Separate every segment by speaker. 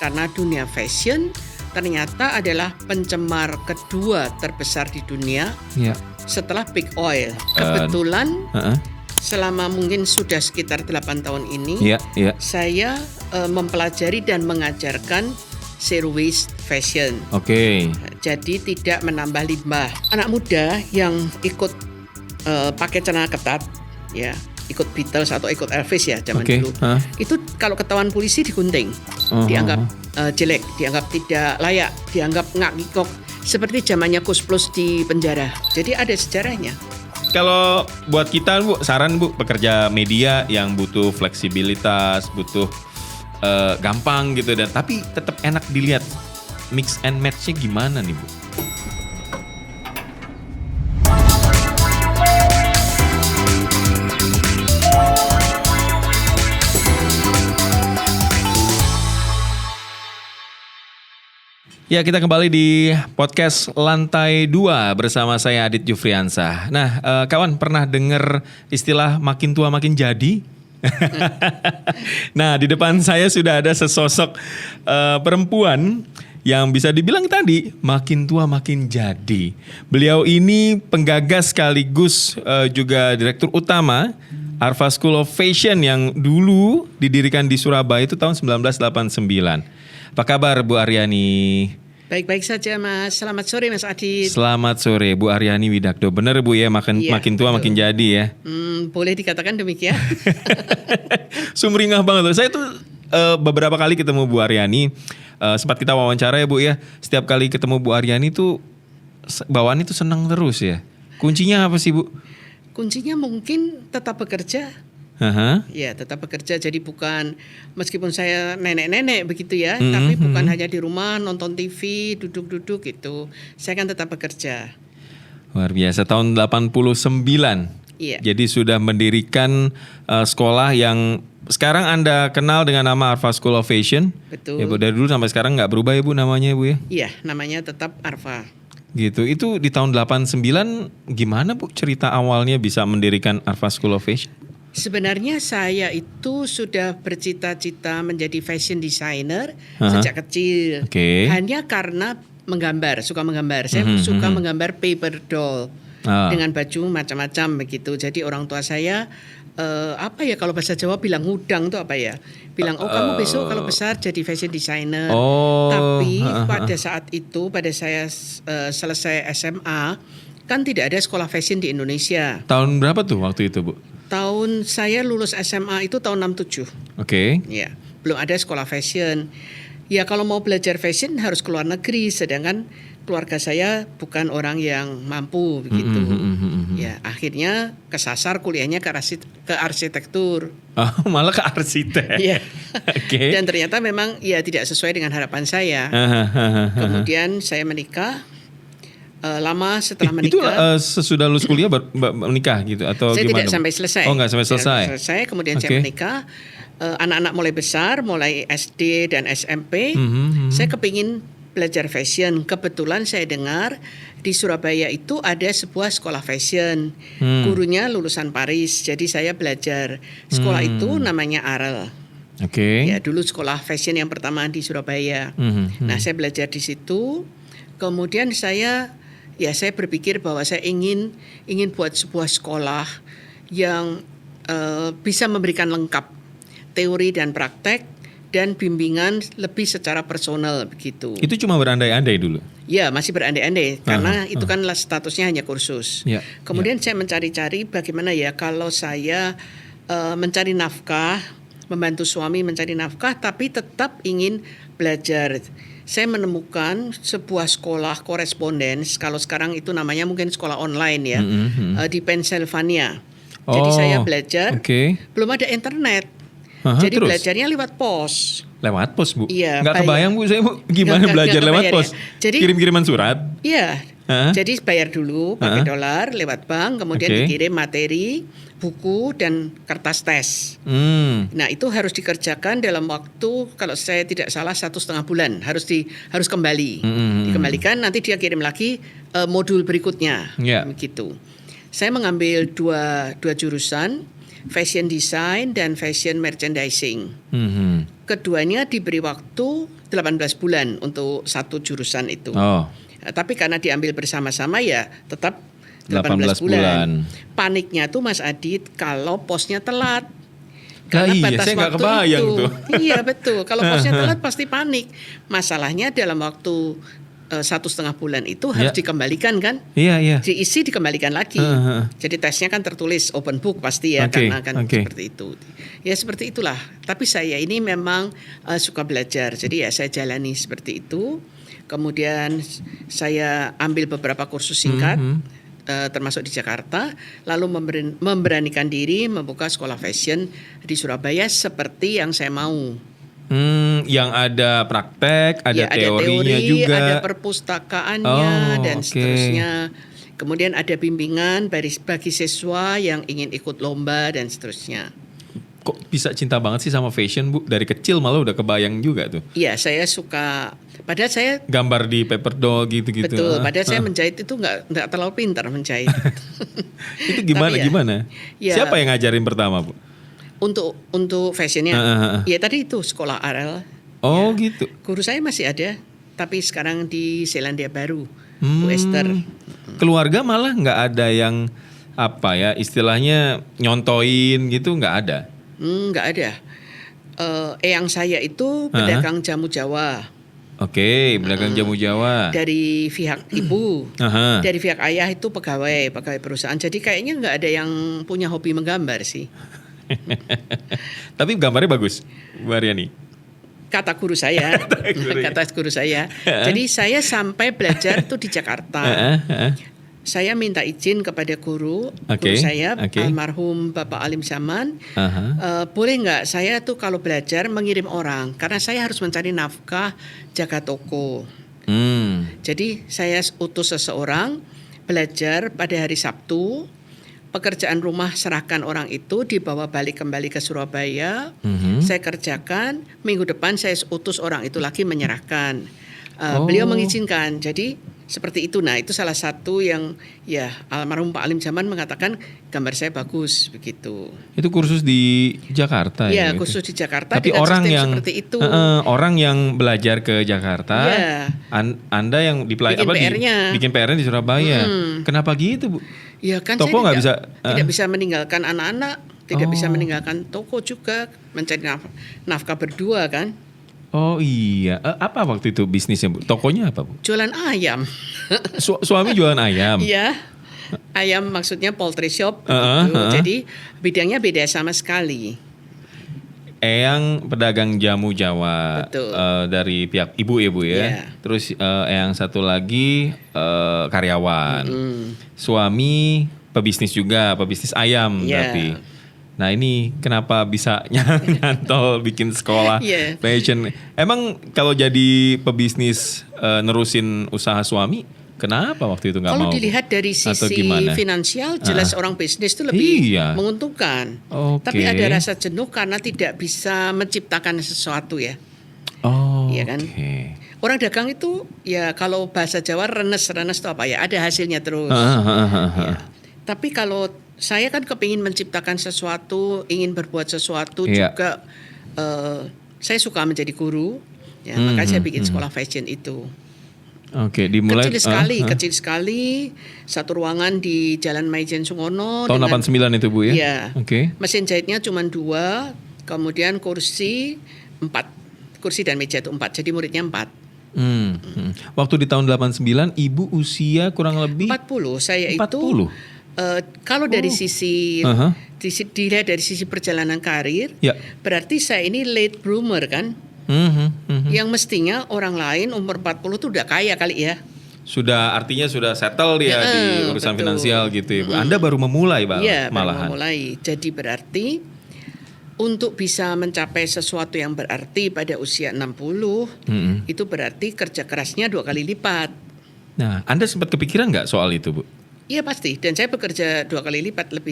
Speaker 1: karena dunia fashion ternyata adalah pencemar kedua terbesar di dunia setelah big oil. Kebetulan selama mungkin sudah sekitar 8 tahun ini saya mempelajari dan mengajarkan zero waste fashion. Jadi tidak menambah limbah. Anak muda yang ikut pakai celana ketat, ya, ikut Beatles atau ikut Elvis ya zaman dulu. Itu kalau ketahuan polisi digunting, dianggap jelek, dianggap tidak layak, dianggap ngak-ngikok. Seperti zamannya Kus Plus di penjara. Jadi ada sejarahnya.
Speaker 2: Kalau buat kita Bu, saran Bu, pekerja media yang butuh fleksibilitas, butuh gampang gitu dan tapi tetap enak dilihat, mix and match-nya gimana nih Bu? Ya, kita kembali di podcast Lantai 2 bersama saya Adit Jufriansah. Nah, kawan pernah dengar istilah makin tua makin jadi? Nah, di depan saya sudah ada sesosok perempuan yang bisa dibilang tadi makin tua makin jadi. Beliau ini penggagas sekaligus juga direktur utama Arfa School of Fashion yang dulu didirikan di Surabaya itu tahun 1989. Apa kabar Bu Aryani?
Speaker 1: Baik-baik saja Mas. Selamat sore Mas Adit.
Speaker 2: Selamat sore Bu Aryani Widakdo. Benar Bu ya, makin tua makin jadi ya.
Speaker 1: Boleh dikatakan demikian.
Speaker 2: Sumringah banget loh. Saya tuh beberapa kali ketemu Bu Aryani. Sempat kita wawancara ya Bu ya. Setiap kali ketemu Bu Aryani tuh bawaannya tuh senang terus ya. Kuncinya apa sih Bu?
Speaker 1: Kuncinya mungkin tetap bekerja. Ya, tetap bekerja. Jadi bukan, meskipun saya nenek-nenek begitu ya, tapi bukan hanya di rumah nonton TV, duduk-duduk gitu. Saya kan tetap bekerja.
Speaker 2: Luar biasa, tahun 89.
Speaker 1: Iya.
Speaker 2: Jadi sudah mendirikan sekolah yang sekarang Anda kenal dengan nama Arfa School of Fashion.
Speaker 1: Betul.
Speaker 2: Ya Bu, dari dulu sampai sekarang nggak berubah ya Bu namanya Bu ya?
Speaker 1: Iya, namanya tetap Arfa.
Speaker 2: Gitu. Itu di tahun 89 gimana Bu cerita awalnya bisa mendirikan Arfa School of Fashion?
Speaker 1: Sebenarnya saya itu sudah bercita-cita menjadi fashion designer sejak kecil. Hanya karena menggambar, suka menggambar. Saya suka menggambar paper doll dengan baju macam-macam begitu. Jadi orang tua saya apa ya kalau bahasa Jawa bilang ngudang tuh apa ya? Bilang kamu besok kalau besar jadi fashion designer. Tapi pada saat itu pada saya selesai SMA kan tidak ada sekolah fashion di Indonesia.
Speaker 2: Tahun berapa tuh waktu itu Bu?
Speaker 1: Tahun saya lulus SMA itu tahun 67. Ya, belum ada sekolah fashion. Ya kalau mau belajar fashion harus ke luar negeri, sedangkan keluarga saya bukan orang yang mampu begitu. Ya, akhirnya kesasar kuliahnya ke arsitektur.
Speaker 2: Oh, malah ke arsitek.
Speaker 1: Ya. Dan ternyata memang ya tidak sesuai dengan harapan saya. Kemudian saya menikah. Lama setelah menikah.
Speaker 2: Itu sesudah lulus kuliah menikah gitu atau
Speaker 1: saya
Speaker 2: gimana?
Speaker 1: Saya tidak sampai selesai.
Speaker 2: Oh, nggak sampai selesai.
Speaker 1: Kemudian saya menikah. Anak-anak mulai besar, mulai SD dan SMP. Saya kepingin belajar fashion. Kebetulan saya dengar di Surabaya itu ada sebuah sekolah fashion. Gurunya lulusan Paris. Jadi saya belajar. Sekolah itu namanya Arel. Ya, dulu sekolah fashion yang pertama di Surabaya. Nah, saya belajar di situ. Kemudian saya berpikir bahwa saya ingin buat sebuah sekolah yang bisa memberikan lengkap teori dan praktek dan bimbingan lebih secara personal begitu.
Speaker 2: Itu cuma berandai-andai dulu?
Speaker 1: Ya, masih berandai-andai karena itu kan statusnya hanya kursus. Kemudian saya mencari-cari bagaimana ya kalau saya mencari nafkah, membantu suami mencari nafkah tapi tetap ingin belajar. Saya menemukan sebuah sekolah korespondens, kalau sekarang itu namanya mungkin sekolah online ya, di Pennsylvania. Jadi saya belajar, belum ada internet. Jadi terus? Belajarnya lewat pos.
Speaker 2: Lewat pos Bu?
Speaker 1: Iya.
Speaker 2: Nggak kebayang Bu, saya gimana belajar lewat pos? Ya. Jadi kirim-kiriman surat?
Speaker 1: Iya. Jadi bayar dulu pakai dolar lewat bank, kemudian dikirim materi, buku dan kertas tes. Nah itu harus dikerjakan dalam waktu kalau saya tidak salah 1,5 bulan harus kembali, dikembalikan nanti dia kirim lagi modul berikutnya, begitu. Saya mengambil dua jurusan, fashion design dan fashion merchandising. Keduanya diberi waktu 18 bulan untuk satu jurusan itu. Tapi karena diambil bersama-sama ya tetap 18 bulan. Paniknya tuh Mas Adit kalau posnya telat. Karena batas
Speaker 2: saya nggak kebayang
Speaker 1: itu.
Speaker 2: Tuh.
Speaker 1: Iya betul. Kalau posnya telat pasti panik. Masalahnya dalam waktu 1,5 bulan itu harus dikembalikan kan?
Speaker 2: Iya.
Speaker 1: Diisi dikembalikan lagi. Jadi tesnya kan tertulis open book pasti ya, karena kan seperti itu. Ya seperti itulah. Tapi saya ini memang suka belajar. Jadi ya saya jalani seperti itu. Kemudian saya ambil beberapa kursus singkat. Termasuk di Jakarta, lalu memberanikan diri membuka sekolah fashion di Surabaya seperti yang saya mau.
Speaker 2: Yang ada praktek, ada teorinya juga,
Speaker 1: ada perpustakaannya dan seterusnya. Kemudian ada bimbingan bagi siswa yang ingin ikut lomba dan seterusnya.
Speaker 2: Kok bisa cinta banget sih sama fashion, Bu? Dari kecil malah udah kebayang juga tuh.
Speaker 1: Iya, saya suka. Padahal saya
Speaker 2: gambar di paper doll gitu-gitu.
Speaker 1: Betul, padahal saya menjahit itu nggak terlalu pintar menjahit.
Speaker 2: Itu gimana? Ya, siapa yang ngajarin pertama, Bu?
Speaker 1: Untuk fashionnya, ya tadi itu sekolah RL.
Speaker 2: Gitu.
Speaker 1: Guru saya masih ada, tapi sekarang di Selandia Baru, Bu Esther.
Speaker 2: Keluarga malah nggak ada yang istilahnya nyontoin gitu, nggak ada.
Speaker 1: Nggak ada. Eyang saya itu pedagang jamu Jawa.
Speaker 2: Pedagang jamu Jawa.
Speaker 1: Dari pihak ibu, dari pihak ayah itu pegawai perusahaan. Jadi kayaknya nggak ada yang punya hobi menggambar sih.
Speaker 2: Tapi gambarnya bagus, Bu Aryani.
Speaker 1: Kata guru saya. Jadi saya sampai belajar tuh di Jakarta. Saya minta izin kepada guru saya, almarhum Bapak Alim Zaman. Boleh nggak saya tuh kalau belajar mengirim orang, karena saya harus mencari nafkah jaga toko. Jadi saya utus seseorang belajar pada hari Sabtu. Pekerjaan rumah serahkan orang itu, dibawa balik kembali ke Surabaya. Saya kerjakan, minggu depan saya utus orang itu lagi menyerahkan. Beliau mengizinkan. Jadi seperti itu. Nah, itu salah satu yang ya almarhum Pak Alim Zaman mengatakan gambar saya bagus begitu.
Speaker 2: Itu kursus di Jakarta
Speaker 1: ya? Iya, kursus di Jakarta.
Speaker 2: Tapi orang yang
Speaker 1: seperti itu.
Speaker 2: Orang yang belajar ke Jakarta, Anda yang bikin PR-nya di Surabaya. Kenapa gitu, Bu?
Speaker 1: Ya kan
Speaker 2: toko
Speaker 1: saya
Speaker 2: tidak
Speaker 1: bisa meninggalkan anak-anak, tidak bisa meninggalkan toko juga, mencari nafkah berdua kan.
Speaker 2: Oh iya, apa waktu itu bisnisnya, Bu? Tokonya apa, Bu?
Speaker 1: Jualan ayam.
Speaker 2: Suami jualan ayam?
Speaker 1: Iya, ayam maksudnya poultry shop. Jadi bidangnya beda sama sekali.
Speaker 2: Eyang pedagang jamu Jawa, dari pihak ibu ya, Bu ya. Yeah. Terus Eyang satu lagi karyawan. Suami pebisnis juga, pebisnis ayam tapi. Nah ini kenapa bisa nyantol bikin sekolah fashion? Emang kalau jadi pebisnis nerusin usaha suami, kenapa waktu itu nggak mau?
Speaker 1: Kalau dilihat dari sisi finansial, jelas orang bisnis itu lebih menguntungkan. Tapi ada rasa jenuh karena tidak bisa menciptakan sesuatu ya. Iya kan? Orang dagang itu ya kalau bahasa Jawa renes itu apa ya? Ada hasilnya terus. Ya. Tapi kalau saya kan kepingin menciptakan sesuatu, ingin berbuat sesuatu juga. Saya suka menjadi guru, ya, makanya saya bikin sekolah fashion itu.
Speaker 2: Dimulai
Speaker 1: kecil sekali, satu ruangan di Jalan Maijen Sungono.
Speaker 2: Tahun 89 itu, Bu ya?
Speaker 1: Iya. Mesin jahitnya cuma 2, kemudian kursi 4, kursi dan meja itu 4, jadi muridnya 4.
Speaker 2: Waktu di tahun 89, Ibu usia kurang lebih
Speaker 1: 40. Saya
Speaker 2: 40?
Speaker 1: Itu kalau dari sisi dilihat dari sisi perjalanan karir, berarti saya ini late bloomer kan? Yang mestinya orang lain umur 40 tuh udah kaya kali ya.
Speaker 2: Artinya sudah settle dia di urusan finansial gitu ya, Bu. Anda baru memulai, malahan.
Speaker 1: Baru memulai. Jadi berarti untuk bisa mencapai sesuatu yang berarti pada usia 60, itu berarti kerja kerasnya 2 kali lipat.
Speaker 2: Nah, Anda sempat kepikiran nggak soal itu, Bu?
Speaker 1: Iya pasti, dan saya bekerja 2 kali lipat lebih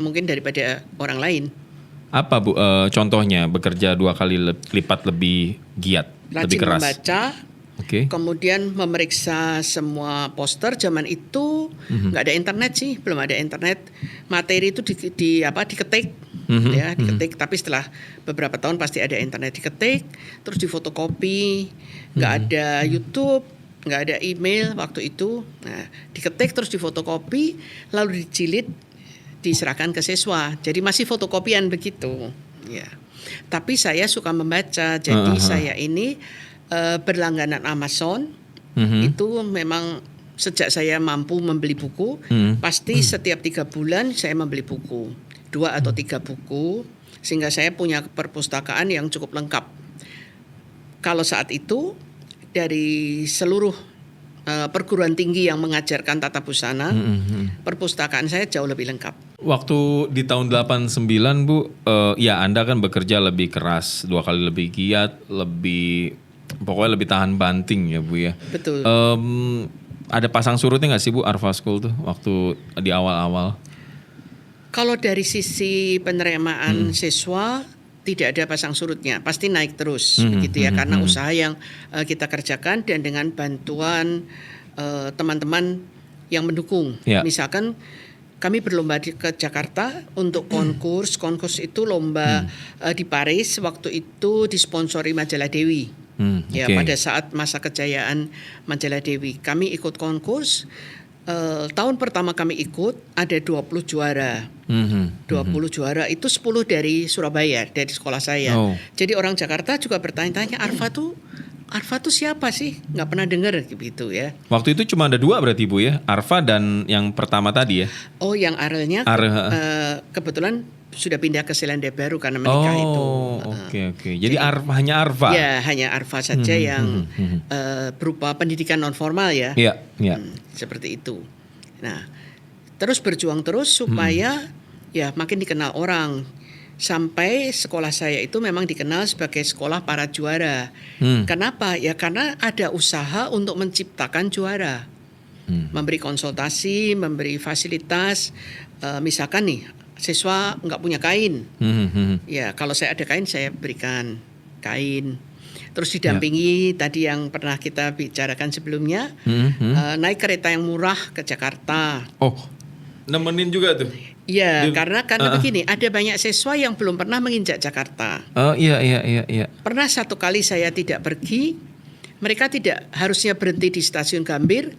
Speaker 1: mungkin daripada orang lain.
Speaker 2: Apa, Bu, contohnya bekerja 2 kali lipat lebih giat, lebih keras?
Speaker 1: Membaca, kemudian memeriksa semua poster. Zaman itu nggak ada internet sih, belum ada internet. Materi itu diketik, ya, diketik. Tapi setelah beberapa tahun pasti ada internet, diketik, terus difotokopi, nggak ada YouTube, nggak ada email waktu itu. Nah, diketik terus difotokopi, lalu dijilid, diserahkan ke siswa. Jadi masih fotokopian begitu. Ya. Tapi saya suka membaca, jadi saya ini berlangganan Amazon. Itu memang sejak saya mampu membeli buku, pasti setiap 3 bulan saya membeli buku, 2 atau 3 buku, sehingga saya punya perpustakaan yang cukup lengkap. Kalau saat itu dari seluruh perguruan tinggi yang mengajarkan tata busana, perpustakaan saya jauh lebih lengkap.
Speaker 2: Waktu di tahun 89 Bu, ya Anda kan bekerja lebih keras, 2 kali lebih giat, pokoknya lebih tahan banting ya Bu ya.
Speaker 1: Betul.
Speaker 2: Ada pasang surutnya nggak sih Bu Arfa School tuh waktu di awal-awal?
Speaker 1: Kalau dari sisi penerimaan siswa tidak ada pasang surutnya, pasti naik terus begitu ya, karena usaha yang kita kerjakan dan dengan bantuan teman-teman yang mendukung. Yeah. Misalkan kami berlomba ke Jakarta untuk konkurs itu lomba di Paris, waktu itu disponsori Majalah Dewi. Ya, pada saat masa kejayaan Majalah Dewi, kami ikut konkurs. Tahun pertama kami ikut ada 20 juara. 20 juara itu 10 dari Surabaya, dari sekolah saya. Jadi orang Jakarta juga bertanya-tanya, Arfa tuh siapa sih? Nggak pernah dengar gitu ya.
Speaker 2: Waktu itu cuma ada 2 berarti Bu ya, Arfa dan yang pertama tadi ya.
Speaker 1: Oh, yang Arelnya kebetulan sudah pindah ke Selandia Baru karena menikah itu.
Speaker 2: Oke. Jadi hanya Arfa?
Speaker 1: Ya, hanya Arfa saja yang berupa pendidikan non formal ya.
Speaker 2: Iya.
Speaker 1: Seperti itu. Nah, terus berjuang terus supaya ya makin dikenal orang. Sampai sekolah saya itu memang dikenal sebagai sekolah para juara. Kenapa? Ya karena ada usaha untuk menciptakan juara. Memberi konsultasi, memberi fasilitas. Misalkan nih, siswa nggak punya kain, ya kalau saya ada kain saya berikan kain. Terus didampingi tadi yang pernah kita bicarakan sebelumnya, naik kereta yang murah ke Jakarta.
Speaker 2: Oh, nemenin juga tuh?
Speaker 1: Iya, karena begini, ada banyak siswa yang belum pernah menginjak Jakarta.
Speaker 2: Oh iya.
Speaker 1: Pernah satu kali saya tidak pergi, mereka tidak harusnya berhenti di stasiun Gambir,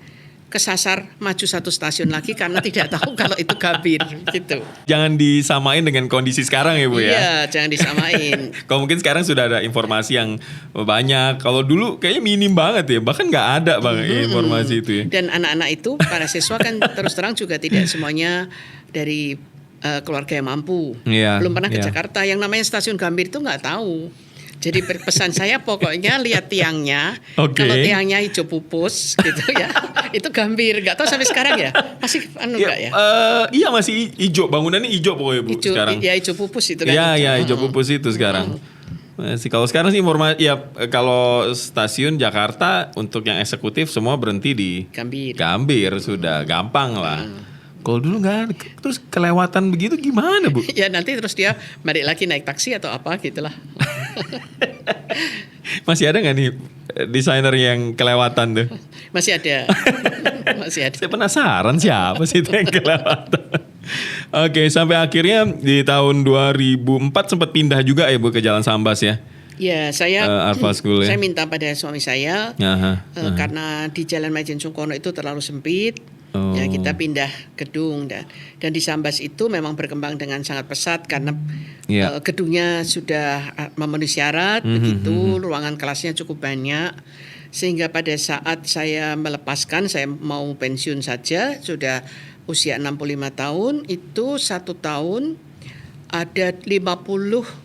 Speaker 1: kesasar maju 1 stasiun lagi karena tidak tahu kalau itu Gambir gitu.
Speaker 2: Jangan disamain dengan kondisi sekarang ya Bu ya.
Speaker 1: Iya, jangan disamain.
Speaker 2: Kalau mungkin sekarang sudah ada informasi yang banyak. Kalau dulu kayaknya minim banget ya, bahkan nggak ada informasi itu ya.
Speaker 1: Dan anak-anak itu, para siswa kan terus terang juga tidak semuanya dari keluarga yang mampu. Belum pernah ke Jakarta. Yang namanya stasiun Gambir itu nggak tahu. Jadi pesan saya pokoknya lihat tiangnya, kalau tiangnya hijau pupus gitu ya, itu Gambir. Gak tahu sampai sekarang ya, masih enggak ya?
Speaker 2: Iya masih hijau, bangunannya hijau pokoknya Bu sekarang.
Speaker 1: Ya hijau pupus itu kan.
Speaker 2: Iya hijau pupus itu sekarang. Masih kalau sekarang sih informasi ya, kalau stasiun Jakarta untuk yang eksekutif semua berhenti di Gambir sudah gampang lah. Kalau dulu nggak ada, terus kelewatan begitu gimana Bu?
Speaker 1: Ya nanti terus dia balik lagi naik taksi atau apa gitulah.
Speaker 2: Masih ada nggak nih desainer yang kelewatan tuh?
Speaker 1: Masih ada.
Speaker 2: Saya penasaran siapa sih itu yang kelewatan. Oke, sampai akhirnya di tahun 2004 sempat pindah juga ya Bu ke Jalan Sambas ya?
Speaker 1: Ya, saya
Speaker 2: Arfa School ya?
Speaker 1: Saya minta pada suami saya karena di Jalan Maijen Sungkono itu terlalu sempit. Ya, kita pindah gedung dan di Sambas itu memang berkembang dengan sangat pesat karena gedungnya sudah memenuhi syarat begitu, ruangan kelasnya cukup banyak, sehingga pada saat saya melepaskan, saya mau pensiun saja, sudah usia 65 tahun, itu 1 tahun ada 50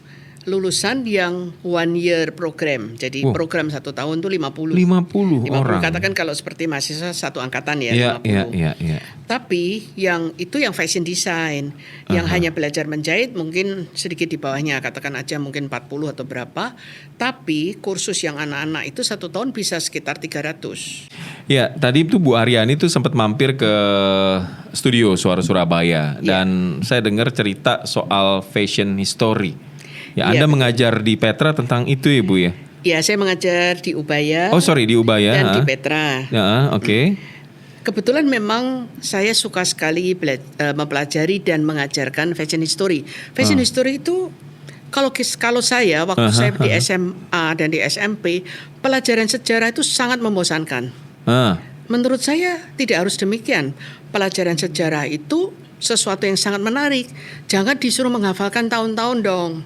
Speaker 1: lulusan yang 1 year program. Jadi program 1 tahun itu 50 orang. Katakan kalau seperti mahasiswa 1 angkatan ya, 50.
Speaker 2: Iya.
Speaker 1: Tapi yang fashion design, yang hanya belajar menjahit mungkin sedikit di bawahnya, katakan aja mungkin 40 atau berapa. Tapi kursus yang anak-anak itu 1 tahun bisa sekitar 300.
Speaker 2: Ya, tadi itu Bu Aryani tuh sempat mampir ke studio Suara Surabaya dan saya dengar cerita soal fashion history. Ya, Anda mengajar di Petra tentang itu ya Bu ya?
Speaker 1: Ya, saya mengajar di Ubaya.
Speaker 2: Oh sorry, di Ubaya.
Speaker 1: Dan di Petra.
Speaker 2: Ya, oke.
Speaker 1: Kebetulan memang saya suka sekali mempelajari dan mengajarkan fashion history. Fashion history itu kalau saya waktu saya di SMA dan di SMP, pelajaran sejarah itu sangat membosankan. Menurut saya tidak harus demikian. Pelajaran sejarah itu sesuatu yang sangat menarik. Jangan disuruh menghafalkan tahun-tahun dong.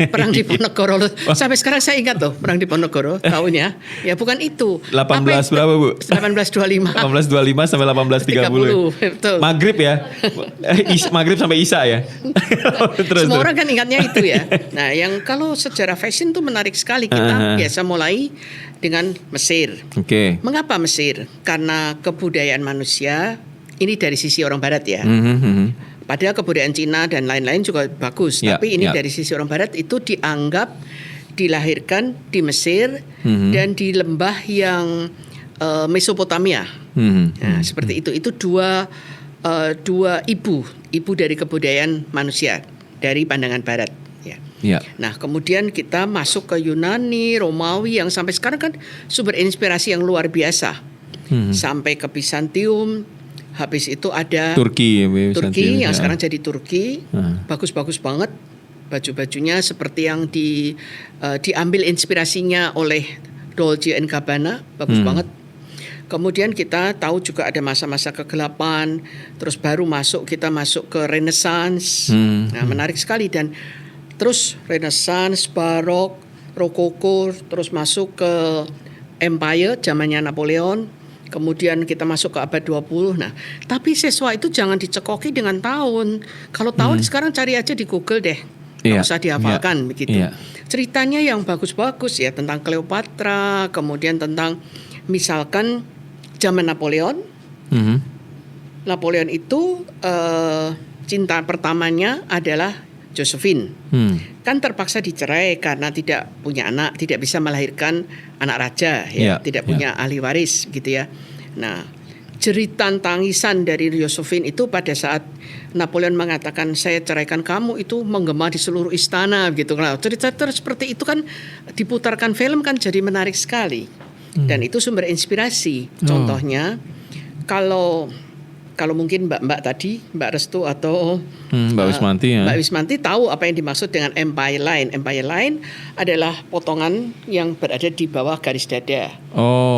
Speaker 1: Perang di Ponegoro. Sampai sekarang saya ingat loh perang di Ponegoro tahunnya. Ya bukan itu.
Speaker 2: 18 berapa Bu?
Speaker 1: 1825.
Speaker 2: 1825 sampai 1830.
Speaker 1: Betul.
Speaker 2: Maghrib ya. Maghrib sampai Isya ya.
Speaker 1: Terus, semua orang kan ingatnya itu ya. Nah, yang kalau sejarah fashion itu menarik sekali. Kita biasa mulai dengan Mesir. Mengapa Mesir? Karena kebudayaan manusia ini dari sisi orang Barat ya. Padahal kebudayaan Cina dan lain-lain juga bagus. Tapi ini dari sisi orang Barat itu dianggap dilahirkan di Mesir dan di lembah yang Mesopotamia. Nah, seperti itu. Itu dua ibu dari kebudayaan manusia dari pandangan Barat. Nah, kemudian kita masuk ke Yunani, Romawi yang sampai sekarang kan sumber inspirasi yang luar biasa. Sampai ke Bizantium. Habis itu ada Turki yang sekarang jadi Turki, bagus-bagus banget baju-bajunya seperti yang diambil inspirasinya oleh Dolce & Gabbana, bagus banget. Kemudian kita tahu juga ada masa-masa kegelapan, terus baru kita masuk ke Renaissance, nah menarik sekali dan terus Renaissance, Barok, Rokoko, terus masuk ke Empire zamannya Napoleon. Kemudian kita masuk ke abad 20. Nah, tapi siswa itu jangan dicekoki dengan tahun. Kalau tahun sekarang cari aja di Google deh. Nggak usah dihafalkan begitu. Ceritanya yang bagus-bagus ya tentang Cleopatra, kemudian tentang misalkan zaman Napoleon. Napoleon itu cinta pertamanya adalah Josephine. Kan terpaksa dicerai karena tidak punya anak, tidak bisa melahirkan anak raja ya, tidak punya ahli waris gitu ya. Nah, jeritan tangisan dari Josephine itu pada saat Napoleon mengatakan saya ceraikan kamu itu menggema di seluruh istana gitu. Nah, cerita seperti itu kan diputarkan film kan jadi menarik sekali. Dan itu sumber inspirasi. Contohnya kalau mungkin Mbak tadi, Mbak Restu atau
Speaker 2: Mbak Wismanti ya.
Speaker 1: Mbak Wismanti tahu apa yang dimaksud dengan Empire Line. Empire Line adalah potongan yang berada di bawah garis dada.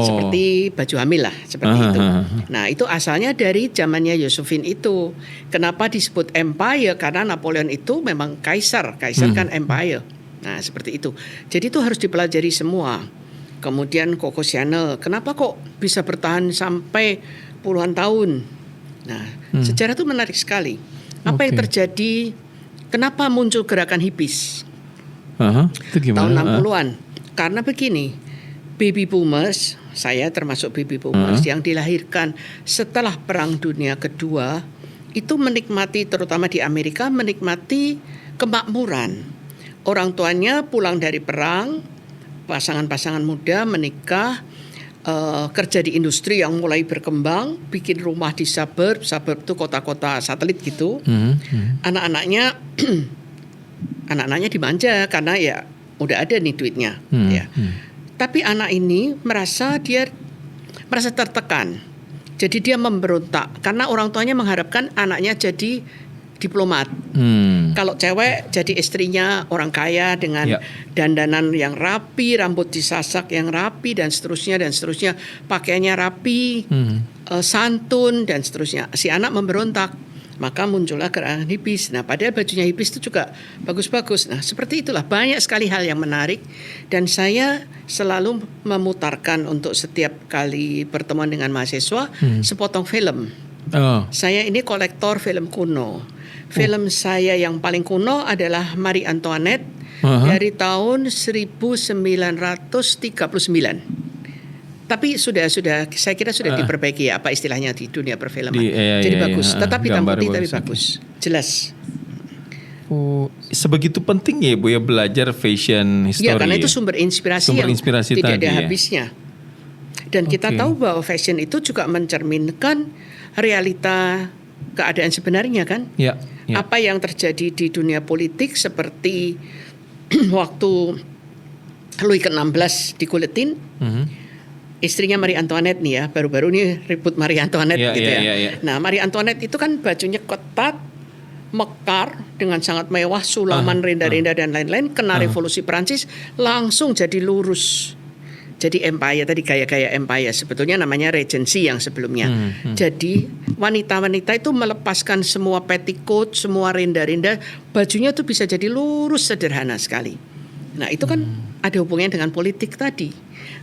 Speaker 1: Seperti baju hamil lah, seperti itu. Nah, itu asalnya dari zamannya Josephine itu. Kenapa disebut Empire? Karena Napoleon itu memang kaisar kan Empire. Nah, seperti itu. Jadi itu harus dipelajari semua. Kemudian Coco Chanel, kenapa kok bisa bertahan sampai puluhan tahun? Nah, sejarah itu menarik sekali. Apa yang terjadi? Kenapa muncul gerakan hippies? Itu tahun 60-an. Karena begini, baby boomers, saya termasuk baby boomers yang dilahirkan setelah Perang Dunia Kedua, itu menikmati, terutama di Amerika, menikmati kemakmuran. Orang tuanya pulang dari perang, pasangan-pasangan muda menikah, kerja di industri yang mulai berkembang, bikin rumah di suburb itu kota-kota satelit gitu. Anak-anaknya dimanja karena ya udah ada nih duitnya. Tapi anak ini merasa tertekan. Jadi dia memberontak karena orang tuanya mengharapkan anaknya jadi diplomat. Kalau cewek jadi istrinya orang kaya dengan dandanan yang rapi, rambut disasak yang rapi dan seterusnya, pakaiannya rapi, santun dan seterusnya. Si anak memberontak, maka muncullah gerakan hippies. Nah, padahal bajunya hippies itu juga bagus-bagus. Nah, seperti itulah banyak sekali hal yang menarik dan saya selalu memutarkan untuk setiap kali pertemuan dengan mahasiswa sepotong film. Saya ini kolektor film kuno. Film saya yang paling kuno adalah Marie Antoinette dari tahun 1939. Tapi sudah saya kira sudah diperbaiki ya apa istilahnya di dunia perfilman. Jadi bagus, tetap hitam putih tapi bagus, jelas.
Speaker 2: Sebegitu penting ya Bu ya belajar fashion history.
Speaker 1: Ya karena itu sumber inspirasi yang tidak ada habisnya. Dan kita tahu bahwa fashion itu juga mencerminkan realita keadaan sebenarnya kan. Apa yang terjadi di dunia politik seperti waktu Louis XVI dikuletin. istrinya Marie Antoinette nih ya, baru-baru ini ribut Marie Antoinette gitu ya. Nah, Marie Antoinette itu kan bajunya ketat, mekar dengan sangat mewah, sulaman, renda-renda dan lain-lain. Kena revolusi Perancis langsung jadi lurus. Jadi empire tadi, gaya-gaya empire. Sebetulnya namanya regency yang sebelumnya. Jadi wanita-wanita itu melepaskan semua petticoat, semua renda-renda, bajunya tuh bisa jadi lurus, sederhana sekali. Nah, itu kan ada hubungannya dengan politik tadi.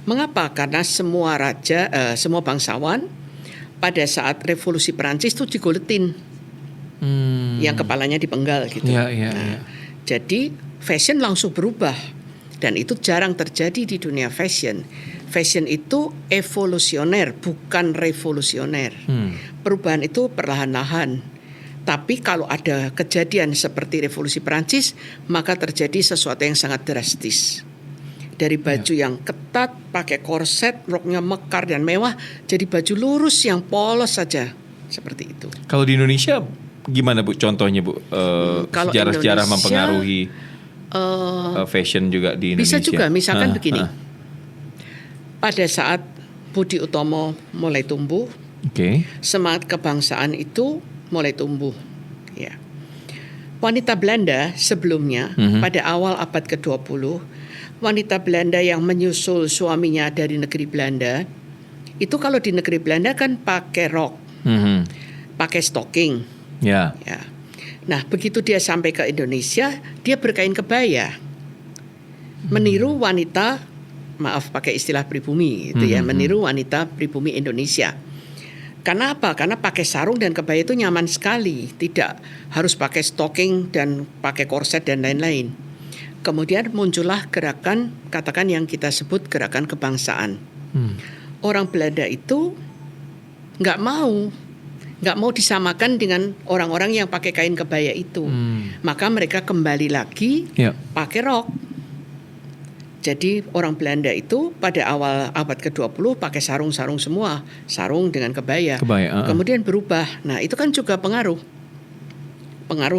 Speaker 1: Mengapa? Karena semua raja, semua bangsawan pada saat revolusi Perancis itu digoletin, yang kepalanya dipenggal gitu. Jadi fashion langsung berubah, dan itu jarang terjadi di dunia fashion. Fashion itu evolusioner, bukan revolusioner. Perubahan itu perlahan-lahan. Tapi kalau ada kejadian seperti revolusi Perancis, maka terjadi sesuatu yang sangat drastis. Dari baju yang ketat, pakai korset, roknya mekar dan mewah, jadi baju lurus yang polos saja, seperti itu.
Speaker 2: Kalau di Indonesia gimana Bu contohnya Bu? Sejarah-sejarah mempengaruhi fashion juga di Indonesia.
Speaker 1: Bisa juga, misalkan begini. Pada saat Budi Utomo mulai tumbuh, semangat kebangsaan itu mulai tumbuh. Ya. Wanita Belanda sebelumnya pada awal abad ke-20, wanita Belanda yang menyusul suaminya dari negeri Belanda, itu kalau di negeri Belanda kan pakai rok, pakai stocking. Ya. Nah, begitu dia sampai ke Indonesia, dia berkain kebaya, meniru wanita, maaf pakai istilah pribumi, itu ya, meniru wanita pribumi Indonesia. Karena apa? Karena pakai sarung dan kebaya itu nyaman sekali, tidak harus pakai stocking dan pakai korset dan lain-lain. Kemudian muncullah gerakan, katakan yang kita sebut gerakan kebangsaan. Orang Belanda itu nggak mau disamakan dengan orang-orang yang pakai kain kebaya itu. Maka mereka kembali lagi pakai rok. Jadi orang Belanda itu pada awal abad ke-20 pakai sarung-sarung semua, sarung dengan kebaya. Kemudian berubah. Nah, itu kan juga pengaruh.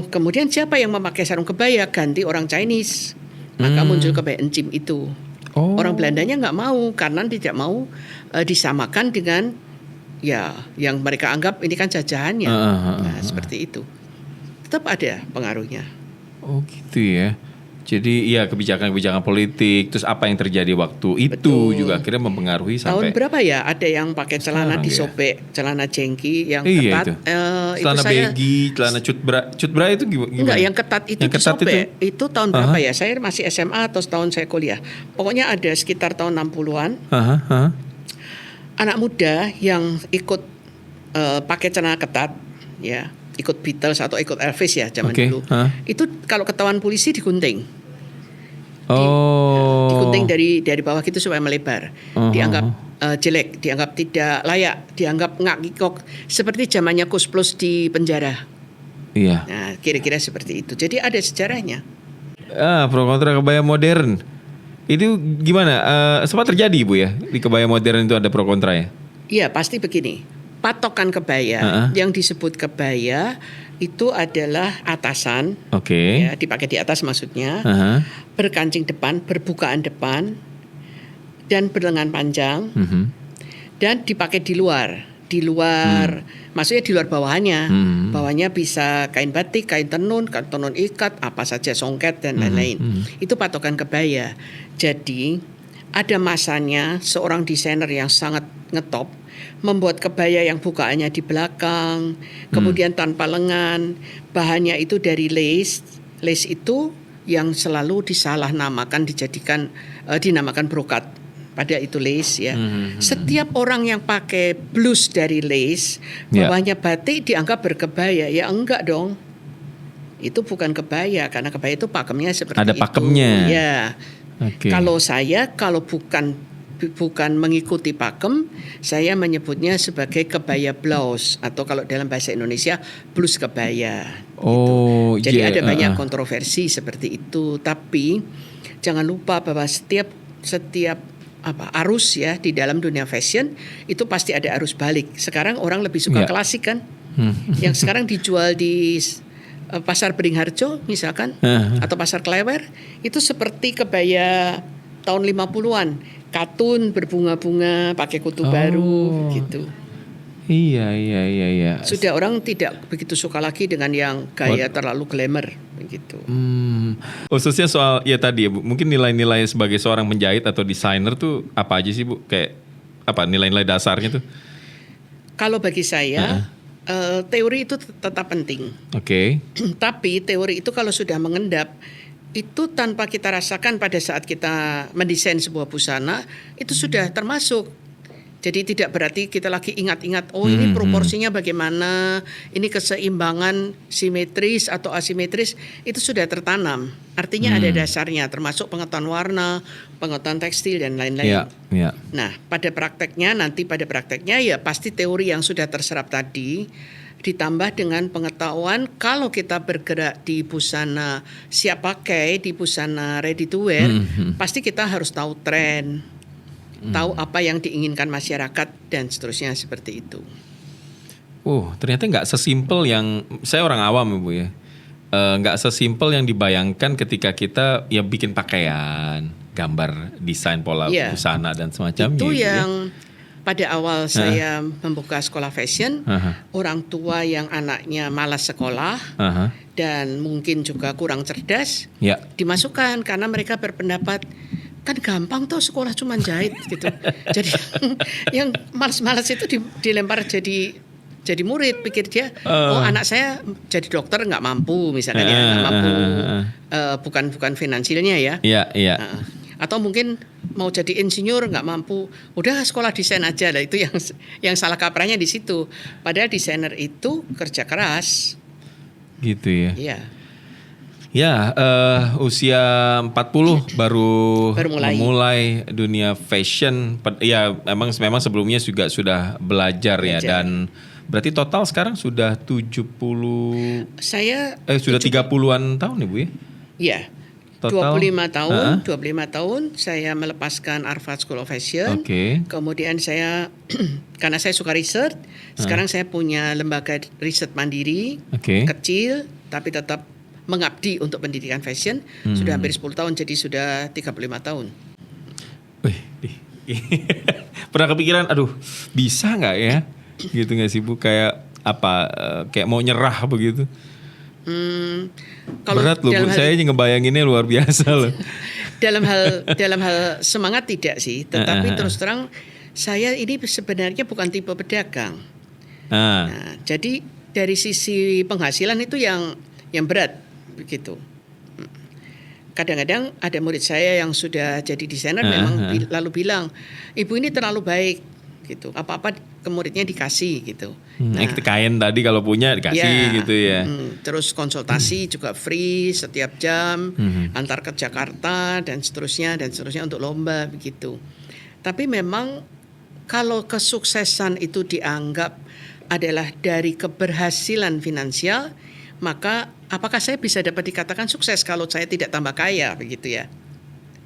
Speaker 1: Kemudian siapa yang memakai sarung kebaya? Ganti orang Chinese. Maka muncul kebaya encim itu. Orang Belandanya nggak mau, karena tidak mau disamakan dengan yang mereka anggap ini kan jajahannya. Seperti itu. Tetap ada pengaruhnya.
Speaker 2: Oh gitu ya. Jadi ya kebijakan-kebijakan politik, terus apa yang terjadi waktu itu juga akhirnya mempengaruhi sampai.
Speaker 1: Tahun berapa ya? Ada yang pakai celana disobek, celana jengki yang ketat.
Speaker 2: Celana baggy, celana cutbra itu gimana?
Speaker 1: Enggak, yang ketat itu yang disobek. Itu tahun berapa ya? Saya masih SMA atau tahun saya kuliah. Pokoknya ada sekitar tahun 60-an. Anak muda yang ikut pakai celana ketat, ya, ikut Beatles atau ikut Elvis ya zaman dulu. Itu kalau ketahuan polisi digunting. Digunting dari bawah gitu supaya melebar. Dianggap jelek, dianggap tidak layak, dianggap ngak-ngikok, seperti zamannya Kus Plus di penjara. Nah, kira-kira seperti itu. Jadi ada sejarahnya.
Speaker 2: Pro kontra kebaya modern. Itu gimana? Sempat terjadi Bu ya? Di kebaya modern itu ada pro kontra ya?
Speaker 1: Iya, pasti begini. Patokan kebaya yang disebut kebaya itu adalah atasan, ya, dipakai di atas maksudnya, berkancing depan, berbukaan depan, dan berlengan panjang, dan dipakai di luar, maksudnya di luar bawahannya, bawahnya bisa kain batik, kain tenun ikat, apa saja, songket dan lain-lain. Itu patokan kebaya. Jadi ada masanya seorang desainer yang sangat ngetop membuat kebaya yang bukaannya di belakang, kemudian tanpa lengan, bahannya itu dari lace. Lace itu yang selalu dinamakan brokat. Pada itu lace ya. Setiap orang yang pakai blus dari lace, bawahnya batik dianggap berkebaya. Ya enggak dong. Itu bukan kebaya, karena kebaya itu pakemnya seperti itu.
Speaker 2: Ada pakemnya.
Speaker 1: Ya. Kalau bukan mengikuti pakem, saya menyebutnya sebagai kebaya blouse, atau kalau dalam bahasa Indonesia blus kebaya. Gitu. Jadi ada banyak kontroversi seperti itu. Tapi jangan lupa bahwa setiap arus ya di dalam dunia fashion itu pasti ada arus balik. Sekarang orang lebih suka klasik kan, yang sekarang dijual di pasar Beringharjo misalkan, atau pasar Klewer, itu seperti kebaya tahun 50-an. katun berbunga-bunga, pakai kutu baru, gitu.
Speaker 2: Iya.
Speaker 1: Sudah orang tidak begitu suka lagi dengan yang gaya terlalu glamour, begitu.
Speaker 2: Khususnya soal ya tadi ya Bu, mungkin nilai-nilai sebagai seorang penjahit atau desainer tuh apa aja sih Bu? Kayak apa nilai-nilai dasarnya tuh?
Speaker 1: Kalau bagi saya teori itu tetap penting.
Speaker 2: Oke.
Speaker 1: Tapi teori itu kalau sudah mengendap, itu tanpa kita rasakan pada saat kita mendesain sebuah busana, itu sudah termasuk. Jadi tidak berarti kita lagi ingat-ingat, ini proporsinya bagaimana, ini keseimbangan simetris atau asimetris, itu sudah tertanam. Artinya ada dasarnya, termasuk pengetahuan warna, pengetahuan tekstil dan lain-lain.
Speaker 2: Yeah.
Speaker 1: Nah, pada prakteknya ya pasti teori yang sudah terserap tadi ditambah dengan pengetahuan kalau kita bergerak di busana siap pakai, di busana ready to wear, pasti kita harus tahu tren. Tahu apa yang diinginkan masyarakat dan seterusnya seperti itu.
Speaker 2: Ternyata nggak sesimpel yang saya orang awam Ibu ya, nggak sesimpel yang dibayangkan ketika kita ya bikin pakaian, gambar, desain pola busana dan semacamnya.
Speaker 1: Itu yang pada awal saya membuka sekolah fashion, orang tua yang anaknya malas sekolah dan mungkin juga kurang cerdas, dimasukkan karena mereka berpendapat kan gampang tuh sekolah cuma jahit gitu. Jadi yang malas-malas itu dilempar jadi murid, pikir dia anak saya jadi dokter nggak mampu misalkan nggak mampu, bukan finansialnya ya.
Speaker 2: Iya.
Speaker 1: Atau mungkin mau jadi insinyur nggak mampu, udah sekolah desain aja lah. Itu yang salah kaprahnya di situ. Padahal desainer itu kerja keras.
Speaker 2: Gitu ya.
Speaker 1: Iya.
Speaker 2: Ya, usia 40 baru memulai dunia fashion. Ya, memang sebelumnya juga sudah belajar ya, dan berarti total sekarang sudah 70.
Speaker 1: Saya
Speaker 2: sudah 30-an tahun Ibu ya?
Speaker 1: Iya.
Speaker 2: Total
Speaker 1: 25 tahun saya melepaskan Arfad School of Fashion. Kemudian saya karena saya suka riset, sekarang saya punya lembaga riset mandiri, kecil tapi tetap mengabdi untuk pendidikan fashion. Sudah hampir 10 tahun, jadi sudah 35 tahun.
Speaker 2: Pernah kepikiran, aduh bisa gak ya? Gitu gak sih Bu? Kayak apa, kayak mau nyerah begitu? Berat loh Bu, saya ngebayanginnya luar biasa loh.
Speaker 1: dalam hal semangat tidak sih, tetapi terus terang saya ini sebenarnya bukan tipe pedagang. Nah, jadi dari sisi penghasilan itu yang berat begitu. Kadang-kadang ada murid saya yang sudah jadi desainer memang lalu bilang, ibu ini terlalu baik gitu, apa-apa ke muridnya dikasih gitu.
Speaker 2: Kain tadi kalau punya dikasih gitu ya.
Speaker 1: Terus konsultasi juga free setiap jam, antar ke Jakarta dan seterusnya untuk lomba begitu. Tapi memang kalau kesuksesan itu dianggap adalah dari keberhasilan finansial, maka apakah saya bisa dapat dikatakan sukses kalau saya tidak tambah kaya begitu ya?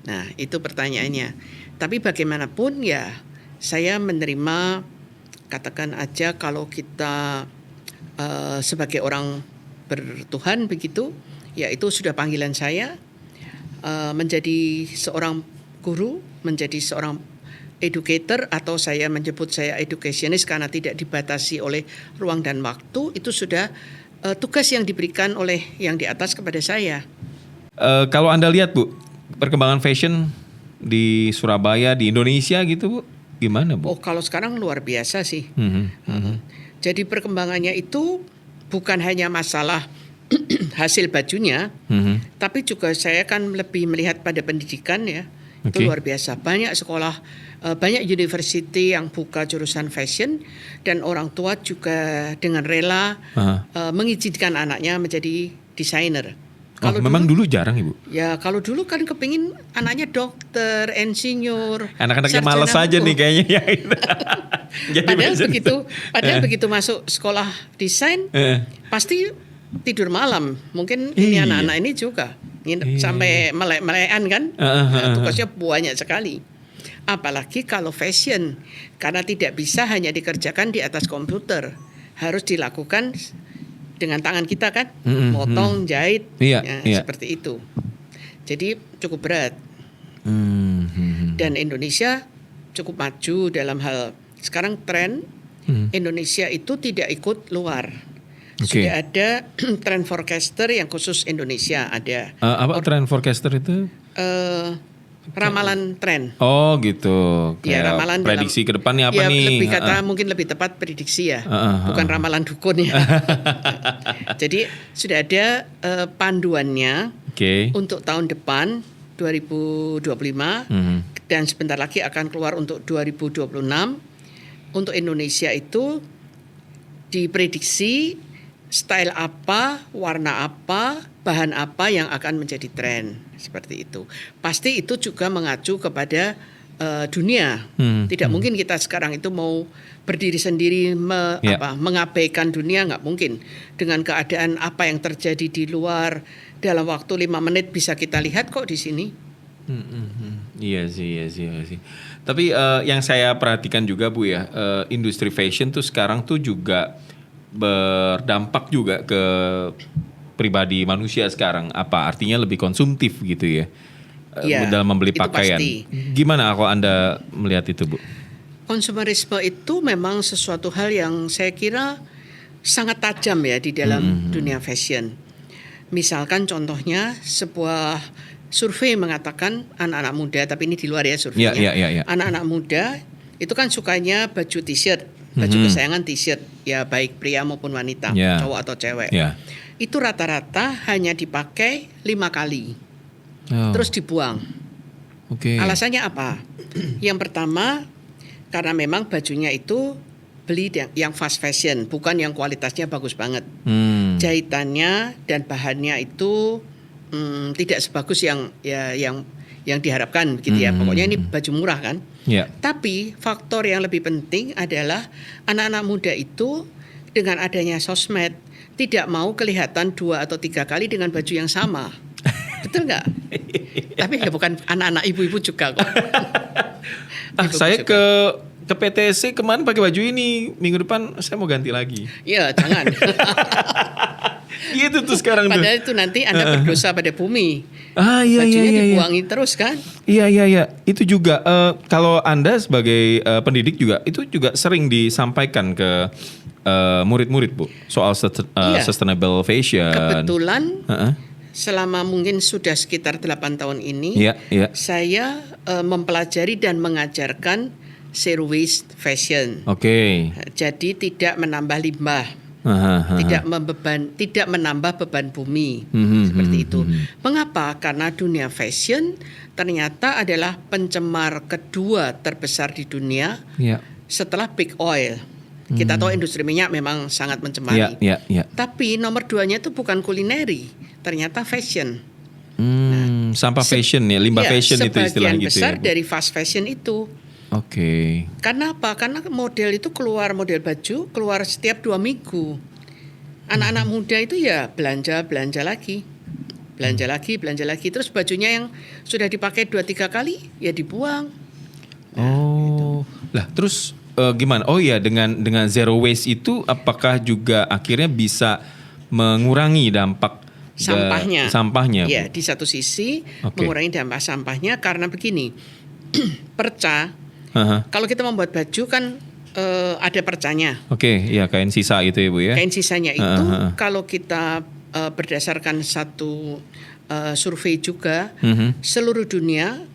Speaker 1: Nah, itu pertanyaannya. Tapi bagaimanapun ya, saya menerima, katakan aja kalau kita sebagai orang bertuhan begitu, ya itu sudah panggilan saya, menjadi seorang guru, menjadi seorang educator, atau saya menyebut saya educationist karena tidak dibatasi oleh ruang dan waktu. Itu sudah tugas yang diberikan oleh yang di atas kepada saya.
Speaker 2: Kalau Anda lihat Bu, perkembangan fashion di Surabaya, di Indonesia gitu Bu, gimana Bu?
Speaker 1: Kalau sekarang luar biasa sih. Jadi perkembangannya itu bukan hanya masalah hasil bajunya, tapi juga saya kan lebih melihat pada pendidikan ya. Itu luar biasa. Banyak sekolah, banyak university yang buka jurusan fashion, dan orang tua juga dengan rela mengizinkan anaknya menjadi desainer.
Speaker 2: Kalau memang dulu jarang Ibu?
Speaker 1: Ya kalau dulu kan kepingin anaknya dokter, insinyur.
Speaker 2: Anak-anaknya malas aja nih kayaknya ya.
Speaker 1: Padahal begitu masuk sekolah desain pasti tidur malam. Mungkin ini anak-anak ini juga sampai melek-melekan kan. Tugasnya banyak sekali. Apalagi kalau fashion, karena tidak bisa hanya dikerjakan di atas komputer, harus dilakukan dengan tangan kita kan, motong, jahit, seperti itu. Jadi cukup berat. Dan Indonesia cukup maju dalam hal sekarang tren Indonesia itu tidak ikut luar. Sudah ada trend forecaster yang khusus Indonesia ada.
Speaker 2: Apa trend forecaster itu?
Speaker 1: Ramalan tren.
Speaker 2: Oh gitu.
Speaker 1: Ya, ramalan
Speaker 2: prediksi ke depannya apa
Speaker 1: ya,
Speaker 2: nih?
Speaker 1: Lebih kata mungkin lebih tepat prediksi ya, bukan ramalan dukun ya. Jadi sudah ada panduannya untuk tahun depan 2025 dan sebentar lagi akan keluar untuk 2026. Untuk Indonesia itu diprediksi style apa, warna apa, bahan apa yang akan menjadi tren seperti itu. Pasti itu juga mengacu kepada dunia. Tidak mungkin kita sekarang itu mau berdiri sendiri mengabaikan dunia, nggak mungkin. Dengan keadaan apa yang terjadi di luar dalam waktu 5 menit bisa kita lihat kok di sini.
Speaker 2: Iya sih. Tapi yang saya perhatikan juga Bu ya, industri fashion tuh sekarang tuh juga berdampak juga ke pribadi manusia sekarang. Apa artinya lebih konsumtif gitu ya, dalam membeli pakaian. Pasti. Gimana kalau Anda melihat itu Bu?
Speaker 1: Konsumerisme itu memang sesuatu hal yang saya kira sangat tajam ya di dalam dunia fashion. Misalkan contohnya sebuah survei mengatakan anak-anak muda, tapi ini di luar ya surveinya.
Speaker 2: Ya.
Speaker 1: Anak-anak muda itu kan sukanya baju t-shirt, baju kesayangan t-shirt, ya baik pria maupun wanita, cowok atau cewek. Itu rata-rata hanya dipakai 5 kali, terus dibuang. Alasannya apa? Yang pertama, karena memang bajunya itu beli yang fast fashion, bukan yang kualitasnya bagus banget. Jahitannya dan bahannya itu tidak sebagus yang diharapkan gitu ya. Pokoknya ini baju murah kan. Tapi faktor yang lebih penting adalah anak-anak muda itu dengan adanya sosmed tidak mau kelihatan 2 atau 3 kali dengan baju yang sama. Betul nggak? Tapi ya bukan anak-anak, ibu-ibu juga kok.
Speaker 2: Saya ke PTC kemarin pakai baju ini, minggu depan saya mau ganti lagi.
Speaker 1: Iya, jangan.
Speaker 2: Gitu tuh sekarang.
Speaker 1: Padahal itu nanti Anda berdosa pada bumi.
Speaker 2: Iya.
Speaker 1: Bajunya dibuangi terus kan?
Speaker 2: Iya. Itu juga kalau Anda sebagai pendidik juga itu juga sering disampaikan ke murid-murid Bu soal sustainable fashion.
Speaker 1: Kebetulan selama mungkin sudah sekitar 8 tahun ini saya mempelajari dan mengajarkan zero waste fashion. Jadi tidak menambah limbah. Tidak menambah beban bumi seperti itu. Mengapa? Karena dunia fashion ternyata adalah pencemar kedua terbesar di dunia setelah big oil. Kita tahu industri minyak memang sangat mencemari. Tapi nomor 2-nya itu bukan kulineri, ternyata fashion.
Speaker 2: Sampah fashion ya, limbah fashion itu istilahnya gitu ya.
Speaker 1: Sebagian besar dari fast fashion itu. Karena apa? Karena model itu model baju keluar setiap 2 minggu. Anak-anak muda itu ya belanja lagi. Terus bajunya yang sudah dipakai 2-3 kali ya dibuang.
Speaker 2: Lah terus gimana? Dengan zero waste itu apakah juga akhirnya bisa mengurangi dampak sampahnya?
Speaker 1: Ya, di satu sisi mengurangi dampak sampahnya karena begini. Perca kalau kita membuat baju kan ada percanya.
Speaker 2: Kain sisa itu ya Bu ya.
Speaker 1: Kain sisanya itu kalau kita berdasarkan satu survei juga seluruh dunia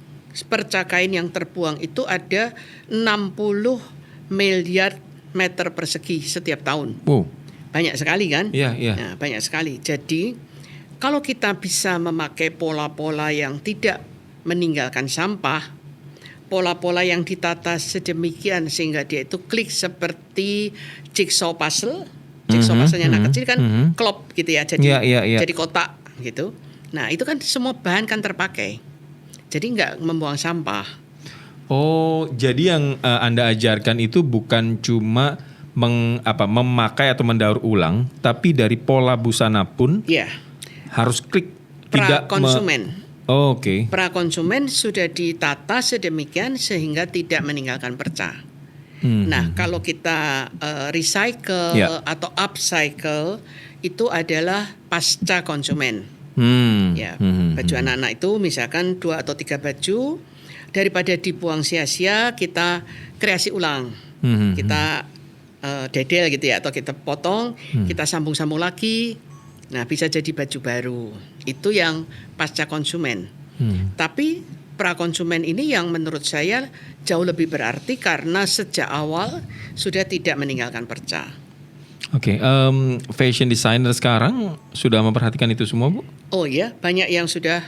Speaker 1: perca kain yang terbuang itu ada 60 miliar meter persegi setiap tahun. Banyak sekali kan? Nah, banyak sekali. Jadi kalau kita bisa memakai pola-pola yang tidak meninggalkan sampah, pola-pola yang ditata sedemikian sehingga dia itu klik seperti jigsaw puzzle. Jigsaw puzzle-nya anak kecil kan klop gitu ya, jadi kotak gitu. Nah itu kan semua bahan kan terpakai, jadi nggak membuang sampah.
Speaker 2: Jadi yang Anda ajarkan itu bukan cuma memakai atau mendaur ulang, tapi dari pola busana pun harus klik
Speaker 1: konsumen.
Speaker 2: Prakonsumen
Speaker 1: sudah ditata sedemikian sehingga tidak meninggalkan perca. Nah, kalau kita recycle atau upcycle itu adalah pasca konsumen. Baju anak-anak itu misalkan 2 atau 3 baju daripada dibuang sia-sia, kita kreasi ulang. Kita dedel gitu ya, atau kita potong, kita sambung-sambung lagi. Nah, bisa jadi baju baru. Itu yang pasca konsumen. Tapi prakonsumen ini yang menurut saya jauh lebih berarti karena sejak awal sudah tidak meninggalkan perca.
Speaker 2: Oke, fashion designer sekarang sudah memperhatikan itu semua, Bu?
Speaker 1: Oh ya, banyak yang sudah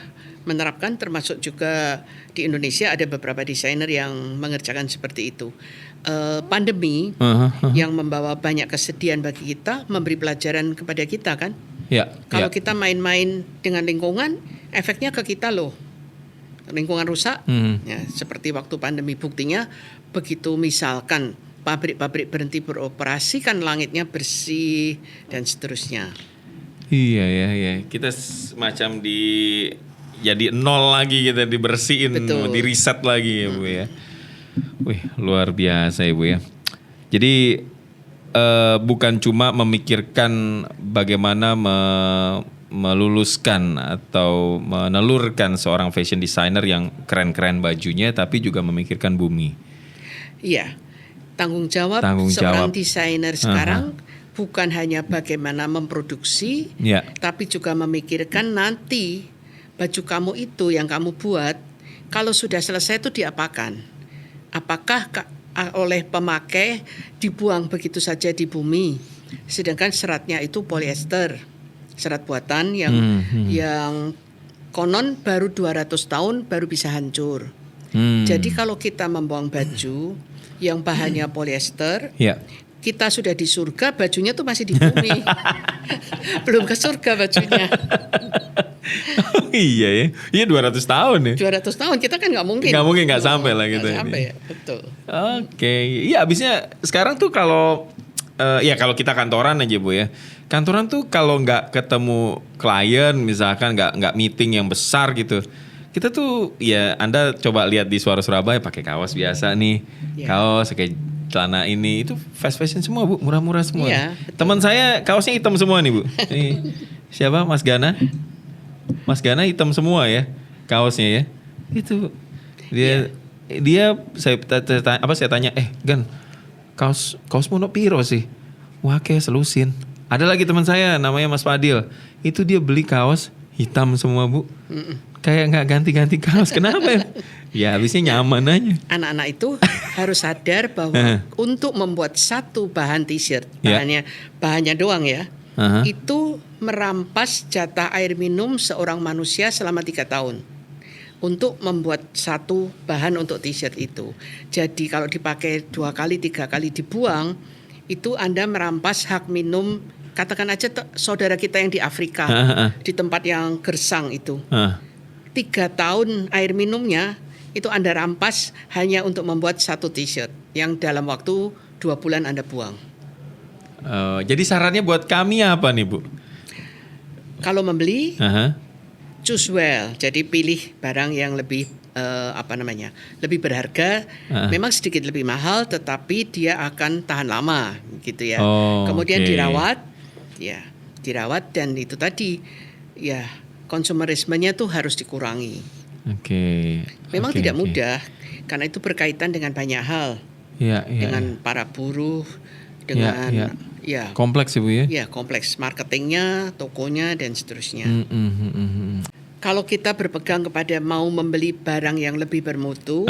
Speaker 1: menerapkan, termasuk juga di Indonesia ada beberapa desainer yang mengerjakan seperti itu. Pandemi yang membawa banyak kesedihan bagi kita, memberi pelajaran kepada kita kan.
Speaker 2: Ya,
Speaker 1: kalau kita main-main dengan lingkungan, efeknya ke kita loh. Lingkungan rusak, ya, seperti waktu pandemi. Buktinya begitu misalkan pabrik-pabrik berhenti beroperasi kan langitnya bersih dan seterusnya.
Speaker 2: Iya ya, kita semacam jadi nol lagi, kita dibersihin, di reset lagi ya Bu ya. Wih, luar biasa ya Bu ya. Jadi bukan cuma memikirkan bagaimana meluluskan atau menelurkan seorang fashion designer yang keren-keren bajunya, tapi juga memikirkan bumi.
Speaker 1: Iya, tanggung jawab seorang desainer sekarang bukan hanya bagaimana memproduksi, tapi juga memikirkan nanti baju kamu itu yang kamu buat, kalau sudah selesai itu diapakan? Apakah oleh pemakai dibuang begitu saja di bumi? Sedangkan seratnya itu polyester, serat buatan yang konon baru 200 tahun baru bisa hancur. Jadi kalau kita membuang baju yang bahannya polyester, kita sudah di surga, bajunya tuh masih di bumi. Belum ke surga bajunya.
Speaker 2: Iya ya. Iya 200 tahun ya.
Speaker 1: 200 tahun kita kan nggak mungkin.
Speaker 2: Nggak mungkin nggak sampai lah gitu.
Speaker 1: Nggak sampai ya, betul.
Speaker 2: Oke. Iya abisnya sekarang tuh kalau kalau kita kantoran aja Bu ya. Kantoran tuh kalau nggak ketemu klien misalkan, nggak meeting yang besar gitu. Kita tuh ya Anda coba lihat di Suara Surabaya pakai kaos biasa nih. Kaos kayak celana ini itu fast fashion semua Bu, murah-murah semua. Teman saya kaosnya hitam semua nih Bu. Ini siapa? Mas Gana. Mas Gana hitam semua ya kaosnya ya. Itu dia saya tanya, Gan, kaosmu no piro sih? Wah kayak selusin. Ada lagi teman saya namanya Mas Fadil. Itu dia beli kaos hitam semua Bu. Kayak nggak ganti-ganti kaos. Kenapa ya? Ya habisnya nyaman aja.
Speaker 1: Anak-anak itu harus sadar bahwa untuk membuat satu bahan t-shirt, bahannya doang ya, itu merampas jatah air minum seorang manusia selama 3 tahun. Untuk membuat satu bahan untuk t-shirt itu. Jadi kalau dipakai 2 kali, 3 kali dibuang, itu Anda merampas hak minum, katakan aja saudara kita yang di Afrika, di tempat yang gersang itu. 3 tahun air minumnya itu Anda rampas hanya untuk membuat satu t-shirt yang dalam waktu 2 bulan Anda buang.
Speaker 2: Jadi sarannya buat kami apa nih Bu?
Speaker 1: Kalau membeli, choose well. Jadi pilih barang yang lebih lebih berharga. Memang sedikit lebih mahal, tetapi dia akan tahan lama, gitu ya. Kemudian dirawat dan itu tadi, ya konsumerismenya tuh harus dikurangi. Memang tidak mudah, karena itu berkaitan dengan banyak hal, dengan para buruh, dengan
Speaker 2: kompleks ya Bu ya?
Speaker 1: Ya kompleks, marketingnya, tokonya dan seterusnya. Kalau kita berpegang kepada mau membeli barang yang lebih bermutu,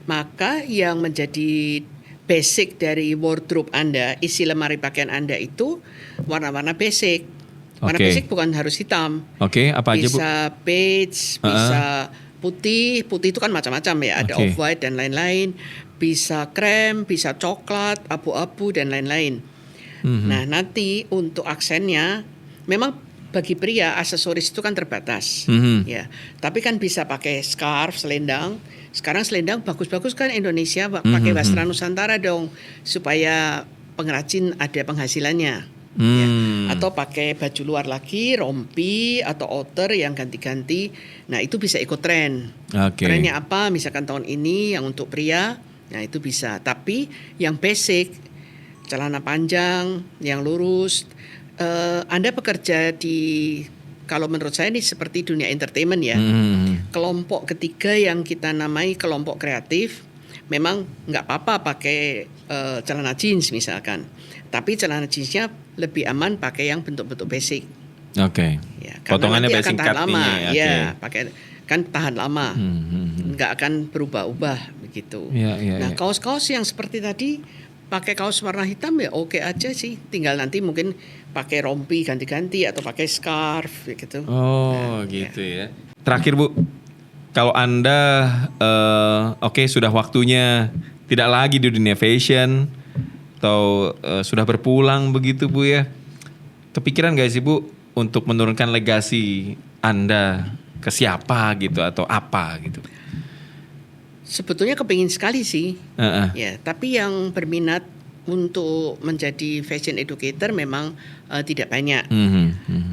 Speaker 1: maka yang menjadi basic dari wardrobe Anda, isi lemari pakaian Anda itu warna-warna basic. Warna basic bukan harus hitam.
Speaker 2: Apa aja Bu?
Speaker 1: Bisa beige, bisa putih. Putih itu kan macam-macam ya, ada off-white dan lain-lain. Bisa krem, bisa coklat, abu-abu dan lain-lain. Nah nanti untuk aksennya, memang bagi pria aksesoris itu kan terbatas, ya. Tapi kan bisa pakai scarf, selendang. Sekarang selendang bagus-bagus kan Indonesia, pakai Wastra Nusantara dong, supaya pengrajin ada penghasilannya. Ya. Atau pakai baju luar lagi, rompi atau outer yang ganti-ganti. Nah itu bisa ikut tren. Trennya apa? Misalkan tahun ini yang untuk pria, nah itu bisa. Tapi yang basic, celana panjang, yang lurus. Anda bekerja di kalau menurut saya ini seperti dunia entertainment ya. Kelompok ketiga yang kita namai kelompok kreatif, memang nggak apa-apa pakai celana jeans misalkan, tapi celana jeansnya lebih aman pakai yang bentuk-bentuk basic.
Speaker 2: Oke.
Speaker 1: Ya,
Speaker 2: potongannya
Speaker 1: nanti akan
Speaker 2: basic
Speaker 1: tahan
Speaker 2: cut
Speaker 1: lama.
Speaker 2: ini.
Speaker 1: Ya, pakai kan tahan lama, nggak akan berubah-ubah begitu. Nah, kaos-kaos yang seperti tadi pakai kaos warna hitam ya oke aja sih. Tinggal nanti mungkin pakai rompi ganti-ganti atau pakai scarf gitu.
Speaker 2: Oh, gitu ya. Terakhir Bu, kalau Anda sudah waktunya tidak lagi di dunia fashion atau sudah berpulang begitu Bu ya. Kepikiran gak sih Bu untuk menurunkan legasi Anda ke siapa gitu atau apa gitu?
Speaker 1: Sebetulnya kepingin sekali sih. Ya, tapi yang berminat untuk menjadi fashion educator memang tidak banyak.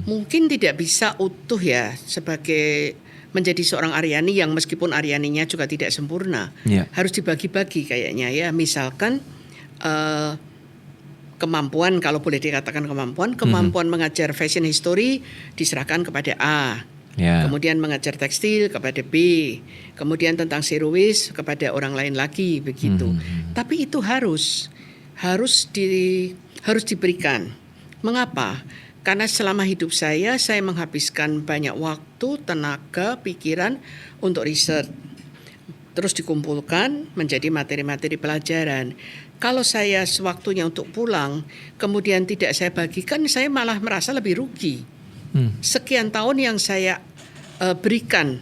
Speaker 1: Mungkin tidak bisa utuh ya sebagai menjadi seorang Aryani yang meskipun Aryaninya juga tidak sempurna. Harus dibagi-bagi kayaknya ya. Misalkan kemampuan, kalau boleh dikatakan kemampuan mengajar fashion history diserahkan kepada A. Kemudian mengajar tekstil kepada B. Kemudian tentang seruis kepada orang lain lagi begitu. Tapi itu harus diberikan. Mengapa? Karena selama hidup saya menghabiskan banyak waktu, tenaga, pikiran untuk riset. Terus dikumpulkan menjadi materi-materi pelajaran. Kalau saya sewaktunya untuk pulang, kemudian tidak saya bagikan, saya malah merasa lebih rugi. Sekian tahun yang saya berikan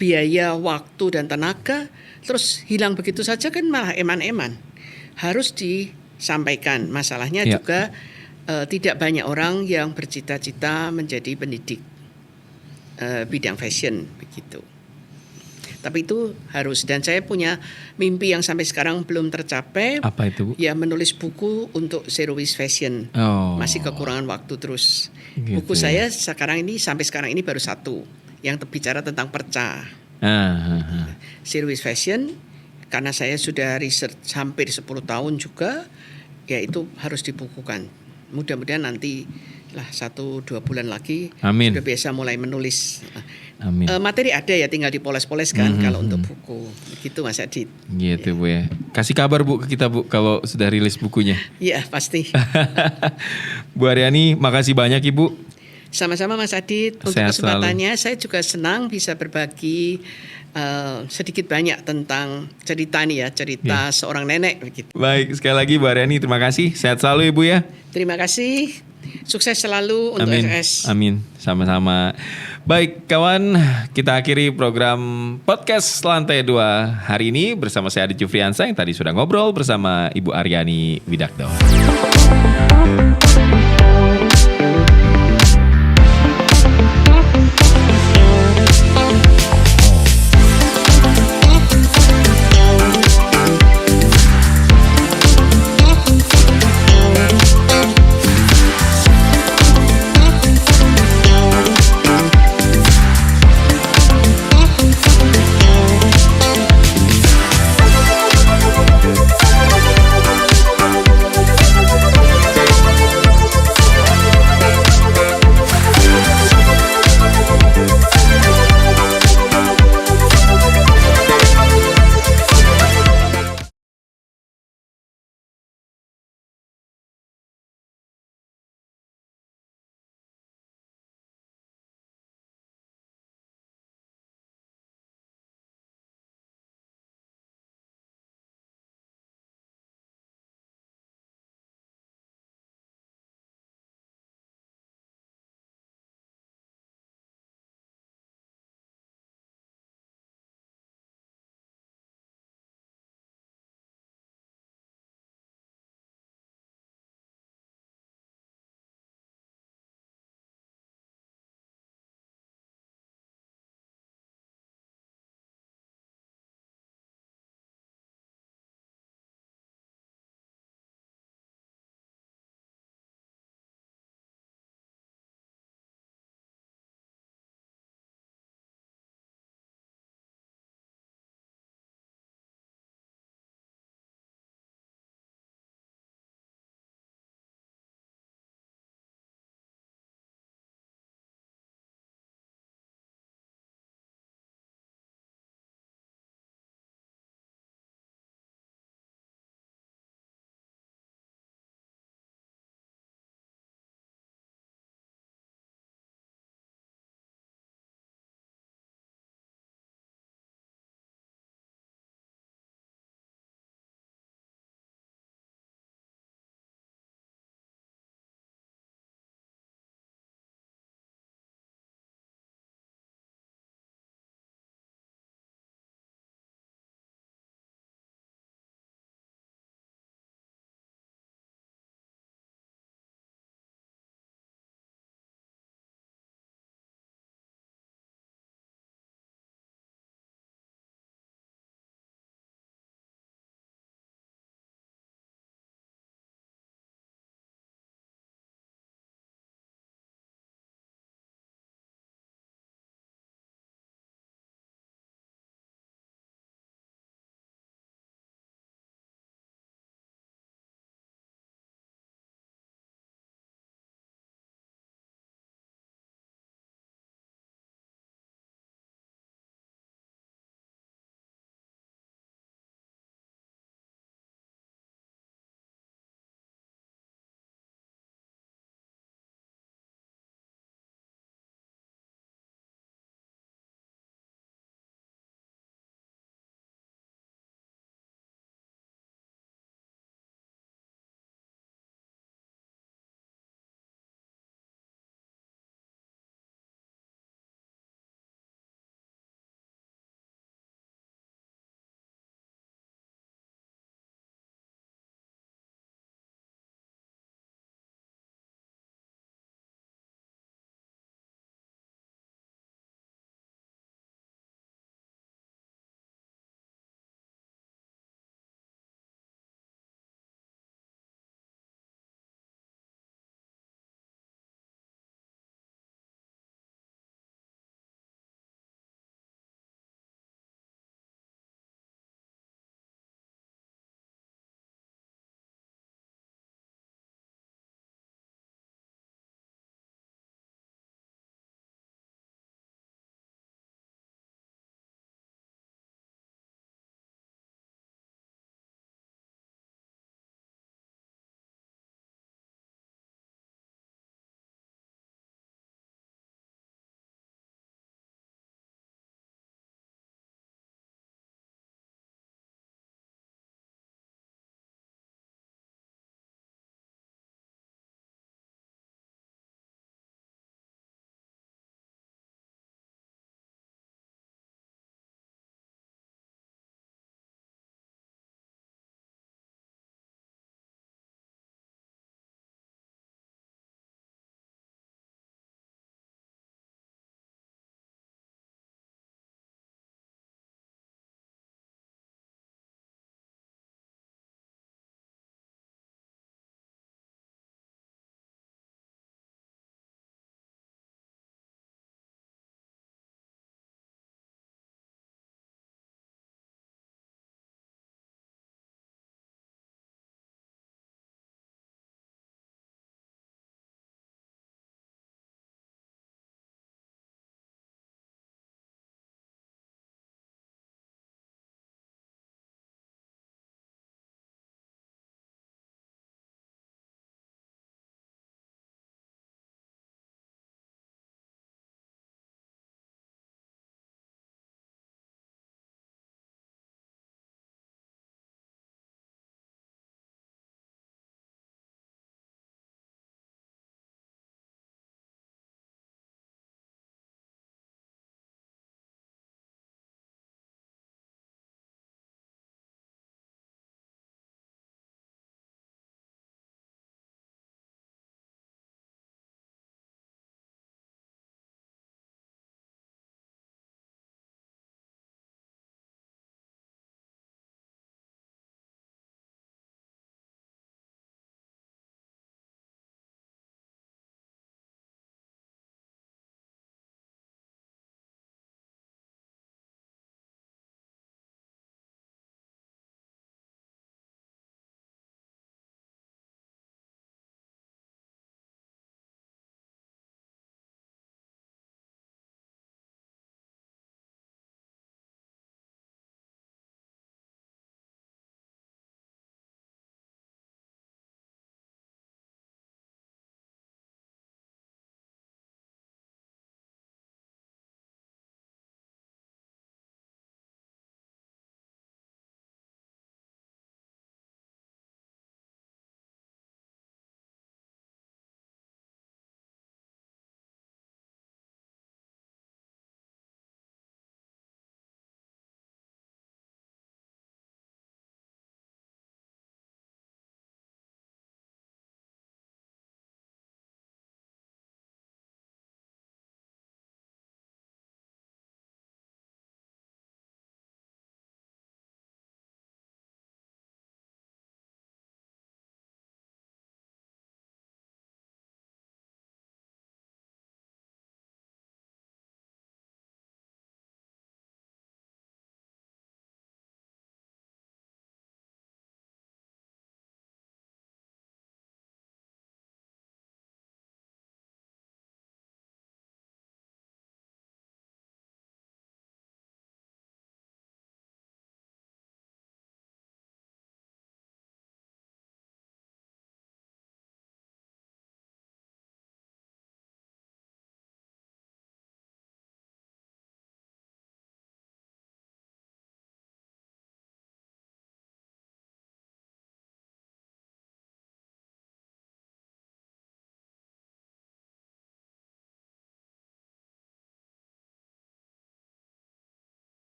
Speaker 1: biaya, waktu, dan tenaga, terus hilang begitu saja kan malah eman-eman. Harus disampaikan. Masalahnya juga tidak banyak orang yang bercita-cita menjadi pendidik bidang fashion begitu. Tapi itu harus, dan saya punya mimpi yang sampai sekarang belum tercapai.
Speaker 2: Apa itu Bu?
Speaker 1: Ya menulis buku untuk seruis fashion. Masih kekurangan waktu terus. Gitu, buku saya sampai sekarang ini baru satu yang bicara tentang perca. Seruis fashion, karena saya sudah riset hampir 10 tahun juga, ya itu harus dibukukan. Mudah-mudahan nanti lah 1-2 bulan lagi sudah biasa mulai menulis.
Speaker 2: Amin.
Speaker 1: Materi ada ya, tinggal dipoles-poles kan kalau untuk buku. Gitu Mas Adit.
Speaker 2: Gitu Bu ya. Kasih kabar Bu ke kita Bu kalau sudah rilis bukunya.
Speaker 1: Iya pasti.
Speaker 2: Bu Aryani, makasih banyak Ibu.
Speaker 1: Sama-sama Mas Adit. Untuk kesempatannya saya juga senang bisa berbagi sedikit banyak tentang cerita nih ya, cerita seorang nenek begitu.
Speaker 2: Baik, sekali lagi Bu Aryani terima kasih. Sehat selalu Ibu ya.
Speaker 1: Terima kasih. Sukses selalu untuk SS.
Speaker 2: Amin, sama-sama. Baik kawan, kita akhiri program podcast Lantai 2 hari ini bersama saya Adit Jufriansa yang tadi sudah ngobrol bersama Ibu Aryani Widakdo.